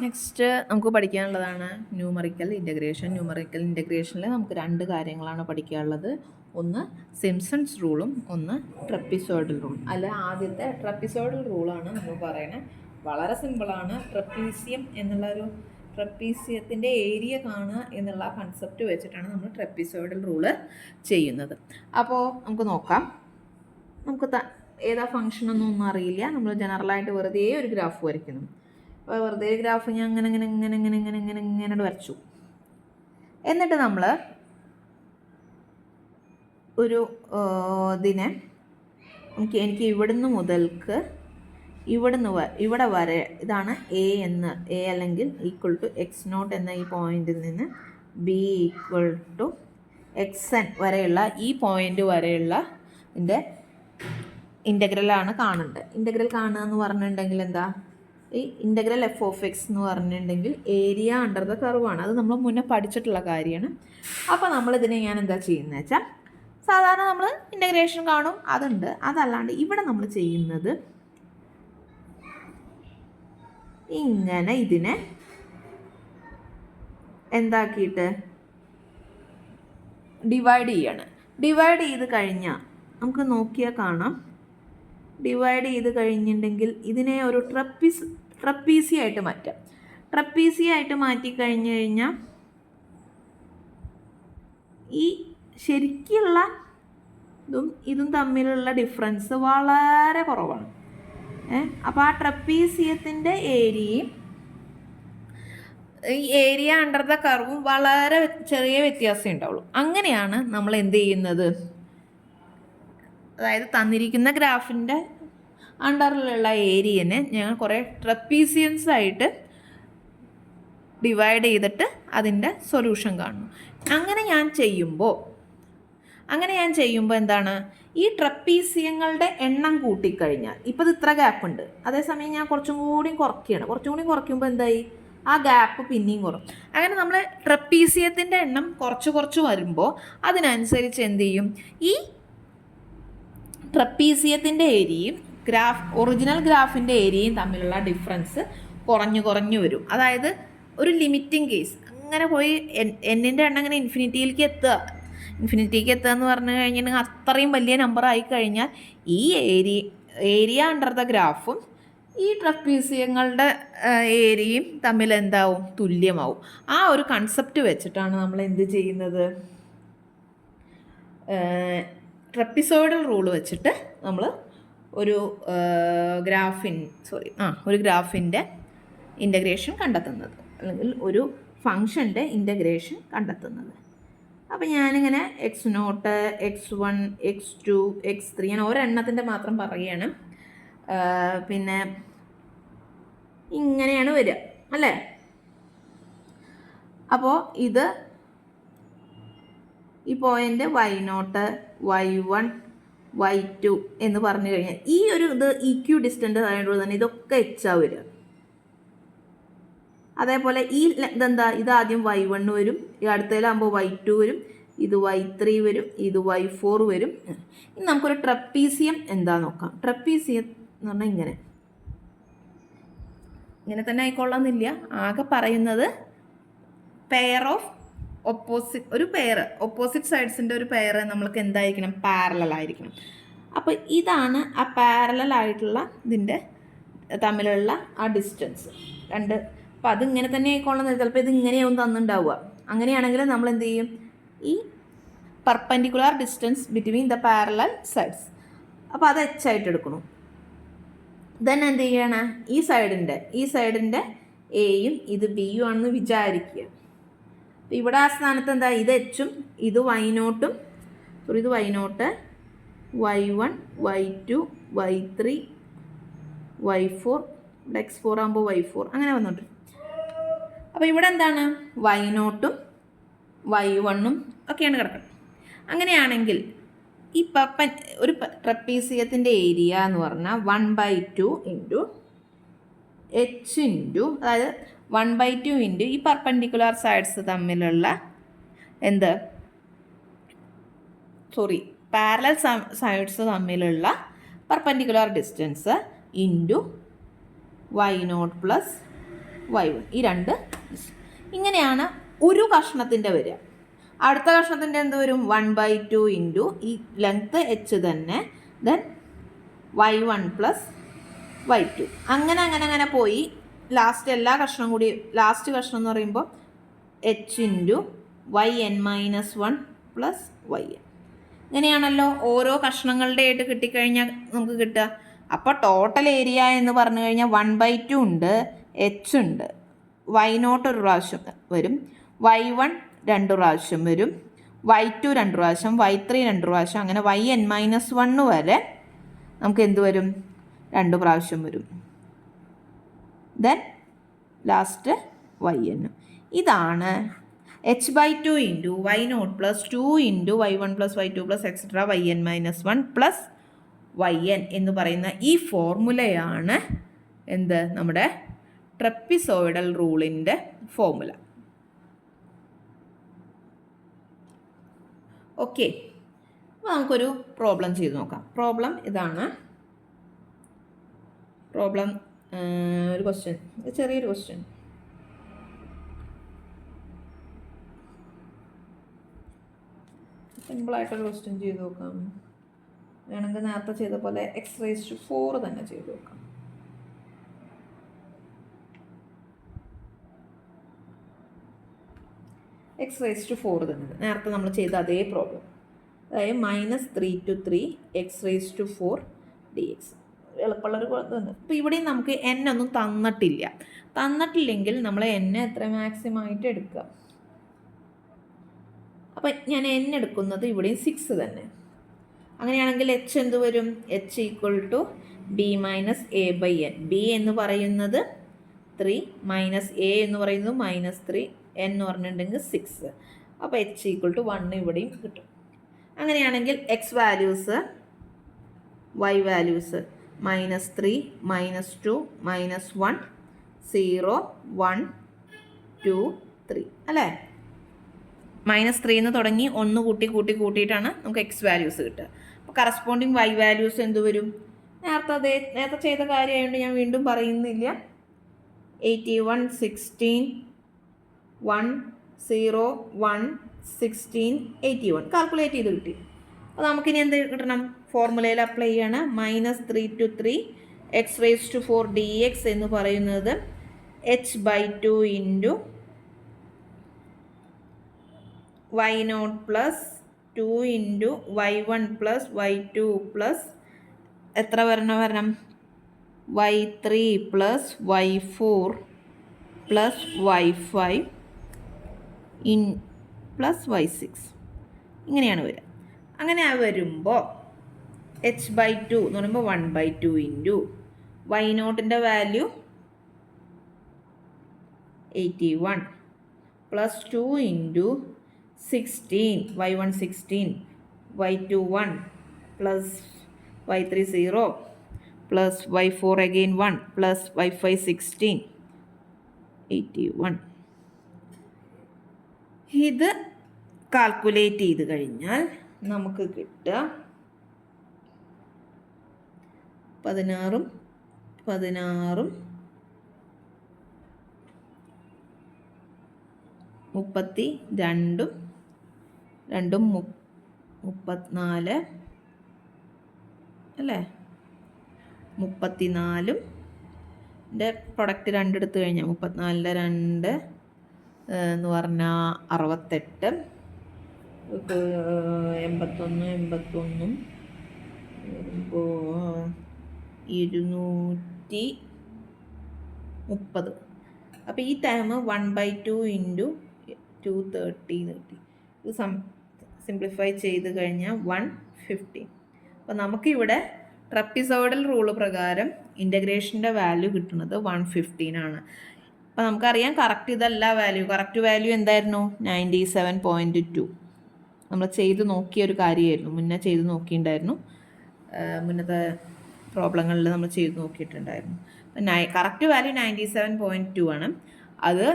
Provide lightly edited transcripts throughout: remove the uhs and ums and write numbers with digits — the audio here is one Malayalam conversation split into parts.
നെക്സ്റ്റ് നമുക്ക് പഠിക്കാനുള്ളതാണ് ന്യൂമറിക്കൽ ഇൻ്റഗ്രേഷൻ. ന്യൂമറിക്കൽ ഇൻ്റഗ്രേഷനിൽ നമുക്ക് രണ്ട് കാര്യങ്ങളാണ് പഠിക്കാനുള്ളത്. ഒന്ന് സിംപ്സൺസ് റൂളും ഒന്ന് ട്രപ്പിസോയിഡൽ റൂളും. അല്ല, ആദ്യത്തെ ട്രപ്പിസോയിഡൽ റൂളാണ് നമ്മൾ പറയണത്. വളരെ സിമ്പിളാണ്. ട്രപ്പീസിയത്തിൻ്റെ ഏരിയ കാണുക എന്നുള്ള കൺസെപ്റ്റ് വെച്ചിട്ടാണ് നമ്മൾ ട്രപ്പിസോയിഡൽ റൂള് ചെയ്യുന്നത്. അപ്പോൾ നമുക്ക് നോക്കാം. നമുക്ക് ഏതാ ഫംഗ്ഷനൊന്നും അറിയില്ല. നമ്മൾ ജനറലായിട്ട് വെറുതെ ഒരു ഗ്രാഫ് വരയ്ക്കുന്നു. അപ്പോൾ വെറുതെ ഗ്രാഫ് ഞാൻ ഇങ്ങനെ വരച്ചു. എന്നിട്ട് നമ്മൾ ഒരു ഇതിനെ എനിക്ക് ഇവിടുന്ന് മുതൽക്ക് ഇവിടെ വരെ ഇതാണ് എ അല്ലെങ്കിൽ ഈക്വൽ ടു x0 എന്ന ഈ പോയിന്റിൽ നിന്ന് ബി ഈക്വൽ ടു xn വരെയുള്ള ഈ പോയിന്റ് വരെയുള്ള ഇതിൻ്റെ ഇൻ്റഗ്രലാണ് കാണേണ്ടത്. ഇൻ്റഗ്രൽ കാണുക എന്ന് പറഞ്ഞിട്ടുണ്ടെങ്കിൽ എന്താ, ഈ ഇൻ്റഗ്രൽ എഫ് ഓഫ് എക്സ് എന്ന് പറഞ്ഞിട്ടുണ്ടെങ്കിൽ ഏരിയ അണ്ടർ ദ കർവാണ്. അത് നമ്മൾ മുന്നേ പഠിച്ചിട്ടുള്ള കാര്യമാണ്. അപ്പോൾ നമ്മളിതിനെ ഞാൻ എന്താ ചെയ്യുന്നത് വെച്ചാൽ, സാധാരണ നമ്മൾ ഇൻ്റഗ്രേഷൻ കാണും, അതുണ്ട്. അതല്ലാണ്ട് ഇവിടെ നമ്മൾ ചെയ്യുന്നത് ഇങ്ങനെ ഇതിനെ എന്താക്കിയിട്ട് ഡിവൈഡ് ചെയ്യാണ്. ഡിവൈഡ് ചെയ്ത് കഴിഞ്ഞാൽ നമുക്ക് നോക്കിയാൽ കാണാം, ഡിവൈഡ് ചെയ്ത് കഴിഞ്ഞിട്ടുണ്ടെങ്കിൽ ഇതിനെ ഒരു ട്രപ്പീസി ആയിട്ട് മാറ്റാം. ട്രപ്പീസി ആയിട്ട് മാറ്റി കഴിഞ്ഞ് കഴിഞ്ഞാൽ ഈ ശരിക്കുള്ള ഇതും തമ്മിലുള്ള ഡിഫറൻസ് വളരെ കുറവാണ്. അപ്പോൾ ആ ട്രപ്പീസിയത്തിൻ്റെ ഏരിയയും ഈ ഏരിയ അണ്ടർ ദ കർവും വളരെ ചെറിയ വ്യത്യാസമേ ഉണ്ടാവുള്ളൂ. അങ്ങനെയാണ് നമ്മൾ എന്ത് ചെയ്യുന്നത്, അതായത് തന്നിരിക്കുന്ന ഗ്രാഫിൻ്റെ അണ്ടറിലുള്ള ഏരിയനെ ഞങ്ങൾ കുറേ ട്രപ്പീസിയൻസ് ആയിട്ട് ഡിവൈഡ് ചെയ്തിട്ട് അതിൻ്റെ സൊല്യൂഷൻ കാണുന്നു. അങ്ങനെ ഞാൻ ചെയ്യുമ്പോൾ എന്താണ്, ഈ ട്രപ്പീസിയങ്ങളുടെ എണ്ണം കൂട്ടിക്കഴിഞ്ഞാൽ ഇപ്പോൾ ഇത് ഇത്ര ഗ്യാപ്പ് ഉണ്ട്. അതേസമയം ഞാൻ കുറച്ചും കൂടി കുറയ്ക്കുമ്പോൾ എന്തായി, ആ ഗ്യാപ്പ് പിന്നെയും കുറയും. അങ്ങനെ നമ്മൾ ട്രപ്പീസിയത്തിൻ്റെ എണ്ണം കുറച്ച് വരുമ്പോൾ അതിനനുസരിച്ച് എന്ത് ചെയ്യും, ഈ ട്രപ്പീസിയത്തിൻ്റെ ഏരിയയും ഒറിജിനൽ ഗ്രാഫിൻ്റെ ഏരിയയും തമ്മിലുള്ള ഡിഫറൻസ് കുറഞ്ഞു വരും. അതായത് ഒരു ലിമിറ്റിംഗ് കേസ് അങ്ങനെ പോയി എന്നിൻ്റെ എണ്ണം ഇങ്ങനെ ഇൻഫിനിറ്റിക്ക് എത്തുക എന്ന് പറഞ്ഞു കഴിഞ്ഞിട്ടുണ്ടെങ്കിൽ അത്രയും വലിയ നമ്പർ ആയിക്കഴിഞ്ഞാൽ ഈ ഏരിയ അണ്ടർ ദ ഗ്രാഫും ഈ ട്രപ്പീസിയങ്ങളുടെ ഏരിയയും തമ്മിൽ എന്താവും, തുല്യമാവും. ആ ഒരു കൺസെപ്റ്റ് വെച്ചിട്ടാണ് നമ്മൾ എന്ത് ചെയ്യുന്നത്, ട്രപ്പിസോയിഡൽ റൂൾ വെച്ചിട്ട് നമ്മൾ ഒരു ഗ്രാഫിൻ്റെ ഇൻ്റഗ്രേഷൻ കണ്ടെത്തുന്നത്, അല്ലെങ്കിൽ ഒരു ഫംഗ്ഷൻ്റെ ഇൻ്റഗ്രേഷൻ കണ്ടെത്തുന്നത്. അപ്പോൾ ഞാനിങ്ങനെ x0, x1, x2, x3 ഞാൻ ഒരെണ്ണത്തിൻ്റെ മാത്രം പറയുകയാണ്. പിന്നെ ഇങ്ങനെയാണ് വരിക അല്ലേ. അപ്പോൾ ഈ പോയിൻ്റ് y0, y1, y2 എന്ന് പറഞ്ഞു കഴിഞ്ഞാൽ ഈ ഒരു ഇക്യു ഡിസ്റ്റൻ്റ് ആയതുകൊണ്ട് തന്നെ ഇതൊക്കെ എച്ചാ വരിക. അതേപോലെ ഇത് ആദ്യം y1 വരും, ഈ അടുത്തതിലാകുമ്പോൾ y2 വരും, ഇത് y3 വരും, ഇത് y4 വരും. ഇനി നമുക്കൊരു ട്രപ്പീസിയം എന്താ നോക്കാം. ട്രപ്പീസിയം എന്ന് പറഞ്ഞാൽ ഇങ്ങനെ തന്നെ ആയിക്കൊള്ളാമെന്നില്ല. ആകെ പറയുന്നത് പെയർ ഓഫ് ഓപ്പോസിറ്റ് സൈഡ്സിൻ്റെ ഒരു പെയർ നമ്മൾക്ക് എന്തായിരിക്കണം, പാരലൽ ആയിരിക്കണം. അപ്പോൾ ഇതാണ് ആ പാരലൽ ആയിട്ടുള്ള ഇതിൻ്റെ തമ്മിലുള്ള ആ ഡിസ്റ്റൻസ് രണ്ട്. അപ്പോൾ അതിങ്ങനെ തന്നെ ആയിക്കൊള്ളുന്നത്, ചിലപ്പോൾ ഇത് ഇങ്ങനെയാവും തന്നിട്ടുണ്ടാവുക. അങ്ങനെയാണെങ്കിൽ നമ്മൾ എന്ത് ചെയ്യും, ഈ perpendicular distance between the parallel sides, അപ്പോൾ അത് h ആയിട്ട് എടുക്കണം. ദെൻ എന്ത് ചെയ്യണം, ഈ സൈഡിൻ്റെ എയും ഇത് ബിയും ആണെന്ന് വിചാരിക്കുക. ഇവിടെ ആ സ്ഥാനത്ത് എന്താ, ഇത് എച്ചും ഇത് y0, ഇത് y0, y1, y2, y3, y4, ഇവിടെ x4 ആകുമ്പോൾ y4 അങ്ങനെ വന്നോട്ട്. അപ്പോൾ ഇവിടെ എന്താണ്, y0ഉം y1ഉം ഒക്കെയാണ് കിടക്കുന്നത്. അങ്ങനെയാണെങ്കിൽ ഈ ഒരു ട്രപ്പീസിയത്തിൻ്റെ ഏരിയ എന്ന് പറഞ്ഞാൽ 1/2 ഇൻറ്റു h ഇൻറ്റു, അതായത് 1/2 ഇൻറ്റു ഈ പെർപെൻഡിക്കുലർ സൈഡ്സ് തമ്മിലുള്ള പാരലൽ സൈഡ്സ് തമ്മിലുള്ള perpendicular distance into y0 plus y1 ഈ രണ്ട്. ഇങ്ങനെയാണ് ഒരു കഷ്ണത്തിൻ്റെ വരിക. അടുത്ത കഷ്ണത്തിൻ്റെ എന്ത് വരും? 1/2 ഇൻറ്റു ഈ ലെങ്ത്ത് h തന്നെ, ദെൻ y1 പ്ലസ് y2. അങ്ങനെ അങ്ങനെ അങ്ങനെ പോയി ലാസ്റ്റ് എല്ലാ കഷ്ണം കൂടി, ലാസ്റ്റ് കഷ്ണം എന്ന് പറയുമ്പോൾ h into yn-1 plus yn. ഇങ്ങനെയാണല്ലോ ഓരോ കഷ്ണങ്ങളുടെ ആയിട്ട് കിട്ടിക്കഴിഞ്ഞാൽ നമുക്ക് കിട്ടുക. അപ്പോൾ ടോട്ടൽ ഏരിയ എന്ന് പറഞ്ഞു കഴിഞ്ഞാൽ 1/2 ഉണ്ട്, h ഉണ്ട്, y0 ഒരു പ്രാവശ്യം വരും, y1 2 പ്രാവശ്യം വരും, y2 2 പ്രാവശ്യം, y3 2 പ്രാവശ്യം, അങ്ങനെ yn-1 വരെ നമുക്ക് എന്ത് വരും? 2 പ്രാവശ്യം വരും. Then last yn. ഇതാണ് h/2 into y0 plus 2 into y1 plus y2 plus etcetera yn-1 plus yn എന്ന് പറയുന്ന ഈ ഫോർമുലയാണ് എന്ത്? നമ്മുടെ ട്രപ്പിസോയിഡൽ റൂളിൻ്റെ ഫോർമുല. ഓക്കെ, അപ്പോൾ നമുക്കൊരു പ്രോബ്ലം ചെയ്ത് നോക്കാം. പ്രോബ്ലം ഇതാണ്. പ്രോബ്ലം ഒരു ക്വസ്റ്റ്യൻ, ചെറിയൊരു ക്വസ്റ്റ്യൻ. സിമ്പിളായിട്ടൊരു ക്വസ്റ്റ്യൻ ചെയ്ത് നോക്കാം. വേണമെങ്കിൽ നേരത്തെ ചെയ്ത പോലെ x⁴ തന്നെ ചെയ്ത് നോക്കാം. x⁴ തന്നെ നേരത്തെ നമ്മൾ ചെയ്ത അതേ പ്രോബ്ലം. അതായത് -3 to 3 x⁴ dx. എളുപ്പമുള്ളൊരു ഇതുണ്ട്. അപ്പോൾ ഇവിടെയും നമുക്ക് n ഒന്നും തന്നിട്ടില്ലെങ്കിൽ നമ്മൾ n എത്ര മാക്സിമം ആയിട്ട് എടുക്കുക. അപ്പം ഞാൻ n എടുക്കുന്നത് ഇവിടെയും 6 തന്നെ. അങ്ങനെയാണെങ്കിൽ h എന്ത് വരും? h = b - a/n. b എന്ന് പറയുന്നത് 3 മൈനസ് a എന്ന് പറയുന്നത് -3, n എന്ന് പറഞ്ഞിട്ടുണ്ടെങ്കിൽ 6. അപ്പോൾ h = 1 ഇവിടെയും കിട്ടും. അങ്ങനെയാണെങ്കിൽ x വാല്യൂസ്, y വാല്യൂസ് -3, -2, -1, 0, 1, 2, 3 അല്ലേ? -3 എന്ന് തുടങ്ങി 1 കൂട്ടിയിട്ടാണ് നമുക്ക് x വാല്യൂസ് കിട്ടുക. അപ്പോൾ കറസ്പോണ്ടിങ് y വാല്യൂസ് എന്ത് വരും? നേരത്തെ ചെയ്ത കാര്യമായതുകൊണ്ട് ഞാൻ വീണ്ടും പറയുന്നില്ല. 81, 16, 1, 0, 1, 16, 81 കാൽക്കുലേറ്റ് ചെയ്ത് കിട്ടി. അപ്പോൾ നമുക്കിനി എന്ത് കിട്ടണം? ഫോർമുലയിൽ അപ്ലൈ ചെയ്യാണ്. -3 to 3 x⁴ dx എന്ന് പറയുന്നത് h/2 into y0 plus 2 into y1 plus y2 plus എത്ര വരണം? y3 plus y4 plus y5 plus y6. ഇങ്ങനെയാണ് വരിക. അങ്ങനെ വരുമ്പോൾ h/2 എന്ന് പറയുമ്പോൾ 1/2 ഇൻറ്റു y0ൻ്റെ value 81 plus 2 into 16, y1 16, y2 1 plus y3 0 plus y4 again 1 plus y5 16, 81. ഇത് കാൽക്കുലേറ്റ് ചെയ്ത് കഴിഞ്ഞാൽ നമുക്ക് കിട്ടുക 16, 32, 34 അല്ലേ? 34 പ്രൊഡക്റ്റ് 2 എടുത്തു കഴിഞ്ഞാൽ 34 2 എന്ന് പറഞ്ഞാൽ 68, 81 വരുമ്പോൾ 230. അപ്പോൾ ഈ ടൈം 1/2 ഇൻറ്റു 230 കിട്ടി. ഇത് സിംപ്ലിഫൈ ചെയ്ത് കഴിഞ്ഞാൽ 150. അപ്പോൾ നമുക്കിവിടെ ട്രപ്പിസോയിഡൽ റൂള് പ്രകാരം ഇൻ്റഗ്രേഷൻ്റെ വാല്യൂ കിട്ടുന്നത് 115 ആണ്. അപ്പോൾ നമുക്കറിയാം കറക്റ്റ് വാല്യൂ എന്തായിരുന്നു? 97.2. നമ്മൾ ചെയ്ത് നോക്കിയ ഒരു കാര്യമായിരുന്നു, മുന്നേ ചെയ്ത് നോക്കിയിട്ടുണ്ടായിരുന്നു. മുന്നത്തെ പ്രോബ്ലങ്ങളിൽ നമ്മൾ ചെയ്ത് നോക്കിയിട്ടുണ്ടായിരുന്നു. കറക്റ്റ് വാല്യൂ 97.2 ആണ്. അത്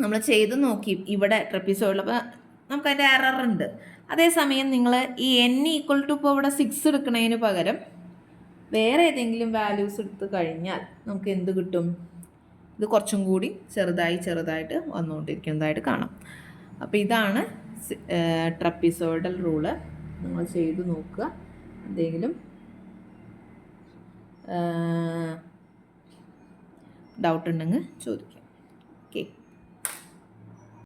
നമ്മൾ ചെയ്ത് നോക്കി ഇവിടെ ട്രപ്പിസോയിഡിൽ. അപ്പോൾ നമുക്കതിൻ്റെ എറർ ഉണ്ട്. അതേസമയം നിങ്ങൾ ഈ n = ഇപ്പോൾ ഇവിടെ 6 എടുക്കുന്നതിന് പകരം വേറെ ഏതെങ്കിലും വാല്യൂസ് എടുത്ത് കഴിഞ്ഞാൽ നമുക്ക് എന്ത് കിട്ടും? ഇത് കുറച്ചും കൂടി ചെറുതായിട്ട് വന്നുകൊണ്ടിരിക്കുന്നതായിട്ട് കാണാം. അപ്പോൾ ഇതാണ് ട്രപ്പിസോയിഡൽ റൂള്. നിങ്ങൾ ചെയ്ത് നോക്കുക. എന്തെങ്കിലും ഡൗട്ട് ഉണ്ടെങ്കിൽ ചോദിക്കുക.